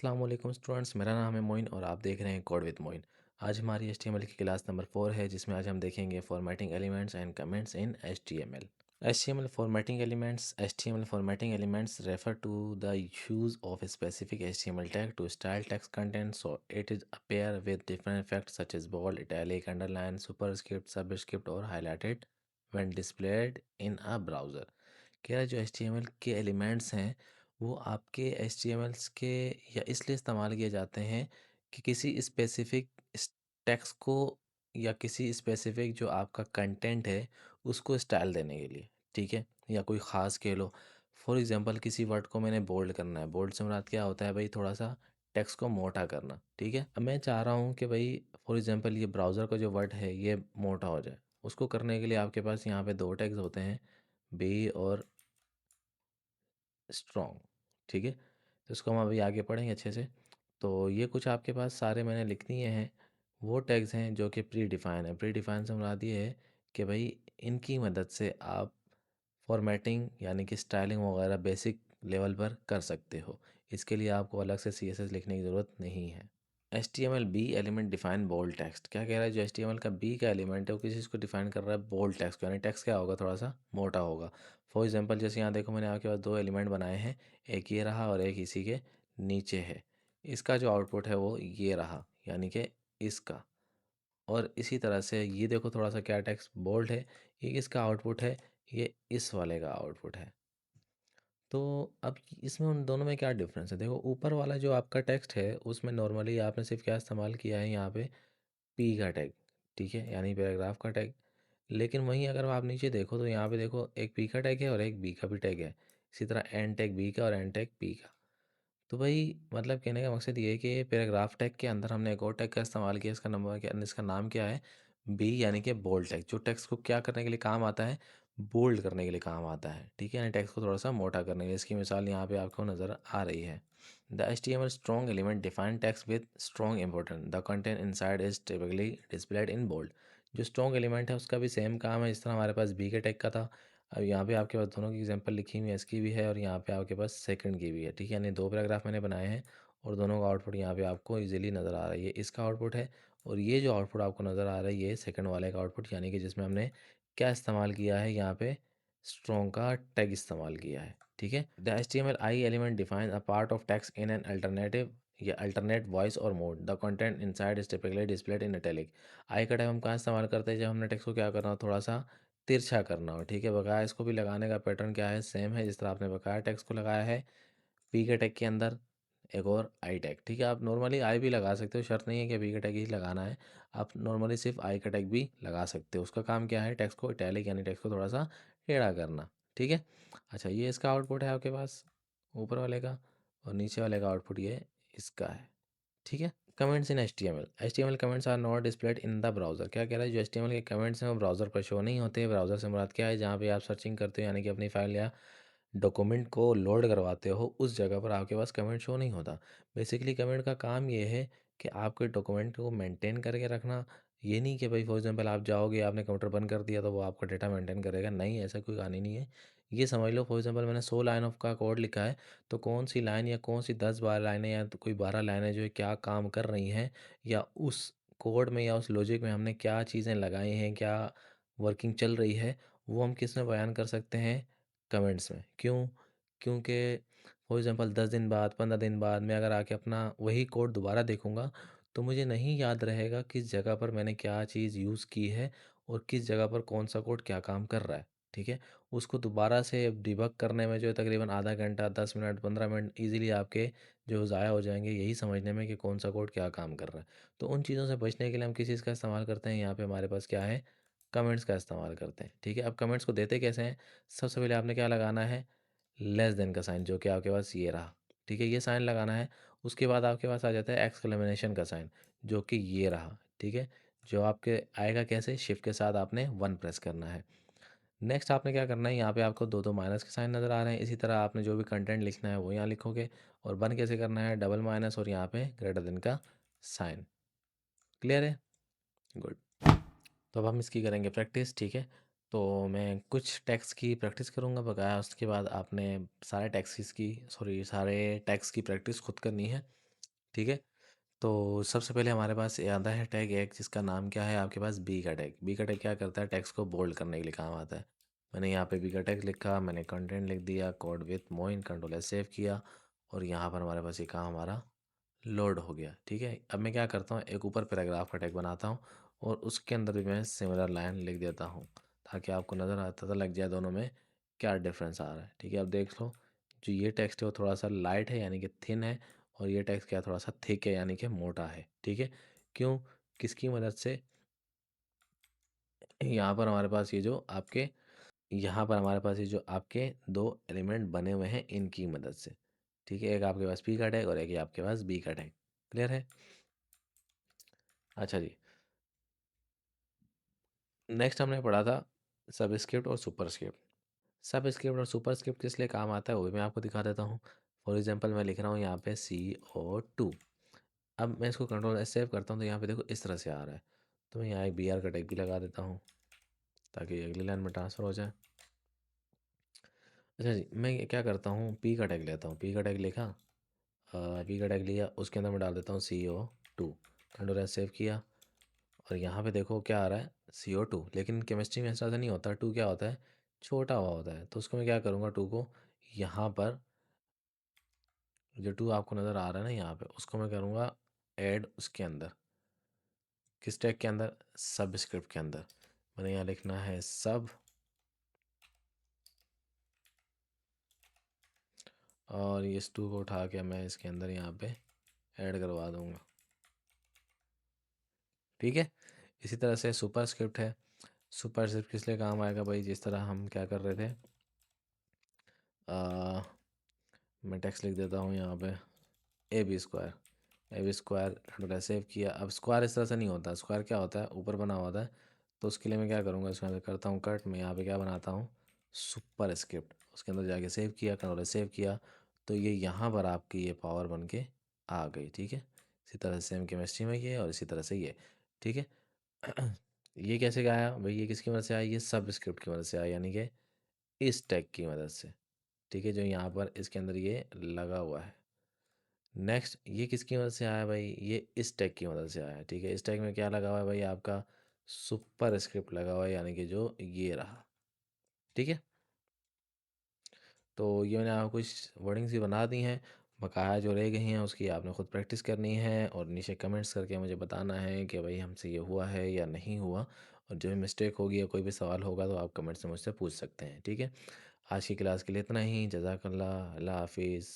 अस्सलाम वालेकुम स्टूडेंट्स, मेरा नाम है मोइन और आप देख रहे हैं कोड विद मोइन। आज हमारी एचटीएमएल की क्लास नंबर 4 है, जिसमें आज हम देखेंगे formatting elements and comments in HTML. HTML formatting elements HTML formatting elements refer to the use of a specific HTML tag to style text content, so it is appear with different effects such as bold, italic, underline, superscript, subscript और highlighted when displayed in a browser। क्या जो HTML के elements हैं वो आपके HTMLs के या इसलिए इस्तेमाल किए जाते हैं कि किसी स्पेसिफिक टेक्स्ट को या किसी स्पेसिफिक जो आपका कंटेंट है उसको स्टाइल देने के लिए, ठीक है, या कोई ख़ास कह लो। फॉर एग्जांपल किसी वर्ड को मैंने बोल्ड करना है, बोल्ड से मुराद क्या होता है भाई, थोड़ा सा टेक्स्ट को मोटा करना, ठीक है। अब मैं चाह रहा हूँ कि भाई फॉर एग्जांपल ये ब्राउज़र का जो वर्ड है ये मोटा हो जाए। उसको करने के लिए आपके पास यहाँ पे दो टैग्स होते हैं, बी और स्ट्रॉन्ग, ठीक है। तो इसको हम अभी आगे पढ़ेंगे अच्छे से। तो ये कुछ आपके पास सारे मैंने लिख दिए हैं, वो टैग्स हैं जो कि प्री डिफ़ाइन है। प्री डिफ़ाइन से मुराद ये है कि भाई इनकी मदद से आप फॉर्मेटिंग यानी कि स्टाइलिंग वगैरह बेसिक लेवल पर कर सकते हो। इसके लिए आपको अलग से CSS लिखने की ज़रूरत नहीं है। HTML B element define bold text क्या कह रहा है, जो HTML का बी का एलिमेंट है वो किसी चीज़ को डिफाइन कर रहा है बोल्ड टेक्स्ट को, यानी टेक्स्ट क्या होगा, थोड़ा सा मोटा होगा। फॉर एग्जांपल जैसे यहाँ देखो मैंने आपके पास दो एलिमेंट बनाए हैं, एक ये रहा और एक इसी के नीचे है। इसका जो आउटपुट है वो ये रहा, यानी कि इसका। और इसी तरह से ये देखो थोड़ा सा क्या टेक्स्ट बोल्ड है, ये इसका आउटपुट है, ये इस वाले का आउटपुट है। तो अब इसमें उन दोनों में क्या डिफरेंस है, देखो ऊपर वाला जो आपका टेक्स्ट है उसमें नॉर्मली आपने सिर्फ क्या इस्तेमाल किया है यहाँ पे, पी का टैग, ठीक है, यानी पैराग्राफ का टैग। लेकिन वहीं अगर आप नीचे देखो तो यहाँ पे देखो एक पी का टैग है और एक बी का भी टैग है। इसी तरह एन टैग बी का और एन टैग पी का। तो भाई मतलब कहने का मकसद ये है कि पैराग्राफ टैग के अंदर हमने एक और टैग का इस्तेमाल किया, इसका नंबर क्या, इसका नाम क्या है, बी, यानी कि बोल्ड टैग, जो टेक्स्ट को क्या करने के लिए काम आता है, बोल्ड करने के लिए काम आता है, ठीक है, यानी टेक्स्ट को थोड़ा सा मोटा करने के लिए। इसकी मिसाल यहाँ पे आपको नज़र आ रही है। The HTML strong element define text with strong important, the content inside is typically displayed in bold। जो स्ट्रॉन्ग एलिमेंट है उसका भी सेम काम है जिस तरह हमारे पास बी के टैग का था। अब यहाँ पे आपके पास दोनों की एग्जांपल लिखी हुई है, इसकी भी है और यहाँ पे आपके पास सेकंड की भी है, ठीक है, यानी दो पैराग्राफ मैंने बनाए हैं और दोनों का आउटपुट यहाँ पे आपको इजीली नज़र आ रहा है। ये इसका आउटपुट है और ये जो आउटपुट आपको नज़र आ रहा है ये सेकंड वाले का आउटपुट, यानी कि जिसमें हमने क्या इस्तेमाल किया है, यहाँ पे स्ट्रॉन्ग का टैग इस्तेमाल किया है, ठीक है। The HTML I element define a part of text in an alternative या अल्टरनेट वॉइस और mode, the content inside is typically displayed in italic. I का टैग हम कहाँ इस्तेमाल करते हैं, जब हमने टेक्स्ट को क्या करना हो, थोड़ा सा तिरछा करना हो, ठीक है। बकाया इसको भी लगाने का पैटर्न क्या है, सेम है जिस तरह आपने बकाया टेक्स्ट को लगाया है पी के टैग के अंदर, एक और आई टैग, ठीक है। आप नॉर्मली आई भी लगा सकते हो, शर्त नहीं है कि पी का टैग ही लगाना है, आप नॉर्मली सिर्फ आई का टैग भी लगा सकते हो। उसका काम क्या है, टेक्स्ट को इटैलिक यानी टेक्स्ट को थोड़ा सा टेढ़ा करना, ठीक है। अच्छा, ये इसका आउटपुट है आपके पास ऊपर वाले का, और नीचे वाले का आउटपुट ये इसका है, ठीक है। Comments in HTML comments are not displayed in the browser क्या कह रहा है, जो HTML के कमेंट्स हैं वो ब्राउज़र पर शो नहीं होते। ब्राउज़र से मुराद क्या है, जहाँ पे आप सर्चिंग करते हो यानी कि अपनी फाइल या डॉक्यूमेंट को लोड करवाते हो, उस जगह पर आपके पास कमेंट शो नहीं होता। बेसिकली कमेंट का काम ये है कि आपके डॉक्यूमेंट को मेंटेन करके रखना। ये नहीं कि भाई फॉर एग्जांपल आप जाओगे, आपने कंप्यूटर बंद कर दिया तो वो आपका डेटा मेंटेन करेगा, नहीं, ऐसा कोई कहानी नहीं है। ये समझ लो फॉर एग्जांपल मैंने 100 लाइन ऑफ का कोड लिखा है, तो कौन सी लाइन या कौन सी 10-12 लाइनें या तो कोई 12 लाइनें जो है क्या काम कर रही हैं, या उस कोड में या उस लॉजिक में हमने क्या चीज़ें लगाई हैं, क्या वर्किंग चल रही है, वो हम किस में बयान कर सकते हैं, कमेंट्स में। क्यों? क्योंकि फॉर एग्ज़ाम्पल 10 दिन बाद, 15 दिन बाद मैं अगर आके अपना वही कोड दोबारा देखूँगा, तो मुझे नहीं याद रहेगा किस जगह पर मैंने क्या चीज़ यूज़ की है और किस जगह पर कौन-सा कोड क्या काम कर रहा है, ठीक है? उसको दोबारा से डिबग करने में जो है तकरीबन आधा घंटा, 10 मिनट, 15 मिनट ईज़िली आपके जो ज़ाया हो जाएँगे, यही समझने में कि कौन-सा कोड क्या काम कर रहा है। तो उन चीज़ों से बचने के लिए हम किस चीज़ का इस्तेमाल करते हैं, यहाँ पे हमारे पास क्या है, कमेंट्स का इस्तेमाल करते हैं, ठीक है? अब कमेंट्स को देते कैसे हैं? सबसे पहले आपने क्या लगाना है, लेस देन का साइन, जो कि आपके पास ये रहा, ठीक है, ये साइन लगाना है। उसके बाद आपके पास आ जाता है एक्सक्लेमेशन का साइन, जो कि ये रहा, ठीक है, जो आपके आएगा कैसे, शिफ्ट के साथ आपने 1 प्रेस करना है। नेक्स्ट आपने क्या करना है, यहाँ पे आपको दो दो माइनस के साइन नज़र आ रहे हैं, इसी तरह आपने जो भी कंटेंट लिखना है वो यहाँ लिखोगे, और बन कैसे करना है, डबल माइनस और यहाँ पे ग्रेटर देन का साइन। क्लियर है? गुड। तो अब हम इसकी करेंगे प्रैक्टिस, ठीक है। तो मैं कुछ टैक्स की प्रैक्टिस करूँगा बकाया, उसके बाद आपने सारे टैक्सीज़ की सॉरी सारे टैक्स की प्रैक्टिस खुद करनी है। ठीक है। तो सबसे पहले हमारे पास ये आता है टैग एक, जिसका नाम क्या है आपके पास, बी का टैग। बी का टैग क्या करता है, टेक्स्ट को बोल्ड करने के लिए काम आता है। मैंने यहाँ पे बी का टैग लिखा, मैंने कंटेंट लिख दिया, code with Moin, control S save किया, और यहाँ पर हमारे पास ये काम हमारा लोड हो गया। ठीक है, अब मैं क्या करता हूँ, एक ऊपर पैराग्राफ का टैग बनाता हूँ और उसके अंदर भी मैं सिमिलर लाइन लिख देता हूँ, ताकि आपको नज़र आता था लग जाए दोनों में क्या डिफरेंस आ रहा है। ठीक है, अब देख लो, जो ये टेक्स्ट है वो थोड़ा सा लाइट है यानी कि थिन है, और ये टेक्स्ट क्या थोड़ा सा थिक है यानी कि मोटा है। ठीक है, क्यों, किसकी मदद से, यहाँ पर हमारे पास ये जो आपके, यहाँ पर हमारे पास ये जो आपके दो एलिमेंट बने हुए हैं इनकी मदद से। ठीक है, एक आपके पास पी का टैग और एक ये आपके पास बी का टैग। क्लियर है। अच्छा जी, नेक्स्ट हमने पढ़ा था सबस्क्रिप्ट और सुपरस्क्रिप्ट। सबस्क्रिप्ट और सुपरस्क्रिप्ट किस लिए काम आता है वो भी मैं आपको दिखा देता हूँ। फॉर एग्जांपल मैं लिख रहा हूँ यहाँ पे CO2। अब मैं इसको कंट्रोल एस सेव करता हूँ तो यहाँ पे देखो इस तरह से आ रहा है। तो मैं यहाँ एक BR का टैग भी लगा देता हूँ ताकि अगली लाइन में ट्रांसफ़र हो जाए। अच्छा जी, मैं ये क्या करता हूँ, पी का टैग लेता हूँ, पी का टैग लिखा, पी का टैग लिया, उसके अंदर मैं डाल देता हूँ CO2, कंट्रोल एस सेव किया, और यहाँ पे देखो क्या आ रहा है, CO2। लेकिन केमिस्ट्री में ऐसा नहीं होता, टू क्या होता है, छोटा हुआ होता है। तो उसको मैं क्या करूँगा, टू को यहाँ पर, जो टू आपको नज़र आ रहा है ना यहाँ पे, उसको मैं करूँगा ऐड उसके अंदर, किस टैग के अंदर, सब स्क्रिप्ट के अंदर। मैंने यहाँ लिखना है सब, और इस टू को उठा के मैं इसके अंदर यहाँ पे ऐड करवा दूँगा। ठीक है, इसी तरह से सुपर स्क्रिप्ट है। सुपर स्क्रिप्ट किस लिए काम आएगा भाई, जिस तरह हम क्या कर रहे थे, आ, मैं टेक्स्ट लिख देता हूँ यहाँ पे, AB²। AB² थोड़ा सेव किया। अब स्क्वायर इस तरह से नहीं होता, स्क्वायर क्या होता है, ऊपर बना हुआ होता है। तो उसके लिए मैं क्या करूँगा, इसमें मैं करता हूँ कट, मैं यहाँ पे क्या बनाता हूँ, सुपर स्क्रिप्ट, उसके अंदर जाके सेव किया, कंट्रोल सेव किया, तो ये यहाँ पर आपकी ये पावर बन के आ गई। ठीक है, इसी तरह से सेम केमिस्ट्री में ये, और इसी तरह से ये। ठीक है। ये कैसे आया भाई, ये किसकी मदद से आया, ये सब स्क्रिप्ट की मदद से आया, यानी कि इस टैग की मदद से। ठीक है, जो यहाँ पर इसके अंदर ये लगा हुआ है। नेक्स्ट, ये किसकी मदद से आया भाई, ये इस टैग की मदद से आया। ठीक है, इस टैग में क्या लगा हुआ है भाई, आपका सुपर स्क्रिप्ट लगा हुआ है, यानी कि जो ये रहा। ठीक है, तो ये मैंने आपको कुछ वर्डिंग्स भी बना दी हैं, बकाया जो रह गई हैं उसकी आपने खुद प्रैक्टिस करनी है, और नीचे कमेंट्स करके मुझे बताना है कि भाई हमसे ये हुआ है या नहीं हुआ। और जो भी मिस्टेक होगी या कोई भी सवाल होगा तो आप कमेंट्स से मुझसे पूछ सकते हैं। ठीक है, आज की क्लास के लिए इतना ही। जज़ाकल्लाह, अल्लाह हाफिज़।